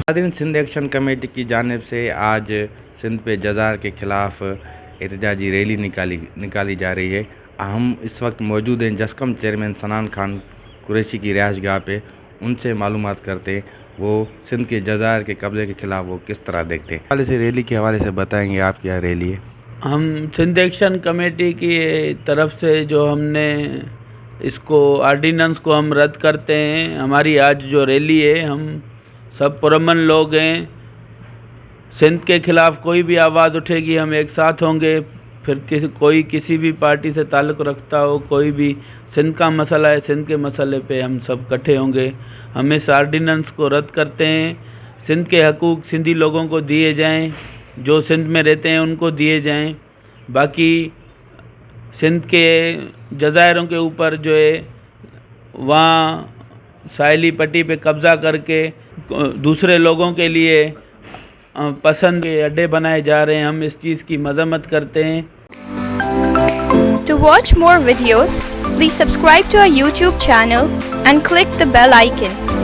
ناظرین، Sindh action committee کی جانب سے آج سندھ پہ جزائر کے خلاف احتجاجی ریلی نکالی جا رہی ہے۔ ہم اس وقت موجود ہیں جسکم چیئرمین سنان خان قریشی کی رہائش گاہ پہ، ان سے معلومات کرتے ہیں وہ سندھ کے جزائر کے قبضے کے خلاف وہ کس طرح دیکھتے ہیں۔ حوالے سے ریلی کے حوالے سے بتائیں گے آپ کیا ریلی ہے؟ ہم سندھ ایکشن کمیٹی کی طرف سے جو ہم نے اس کو آرڈیننس کو ہم رد کرتے ہیں، ہماری آج جو ریلی ہے، ہم سب پرامن لوگ ہیں۔ سندھ کے خلاف کوئی بھی آواز اٹھے گی ہم ایک ساتھ ہوں گے، پھر کوئی کسی بھی پارٹی سے تعلق رکھتا ہو، کوئی بھی سندھ کا مسئلہ ہے، سندھ کے مسئلے پہ ہم سب اکٹھے ہوں گے۔ ہم اس آرڈیننس کو رد کرتے ہیں۔ سندھ کے حقوق سندھی لوگوں کو دیے جائیں، جو سندھ میں رہتے ہیں ان کو دیے جائیں۔ باقی سندھ کے جزائروں کے اوپر جو ہے وہاں ساحلی پٹی پہ قبضہ کر کے دوسرے لوگوں کے لیے پسند کے اڈے بنائے جا رہے ہیں، ہم اس چیز کی مذمت کرتے ہیں۔ To watch more videos, please subscribe to our YouTube channel and click the bell icon.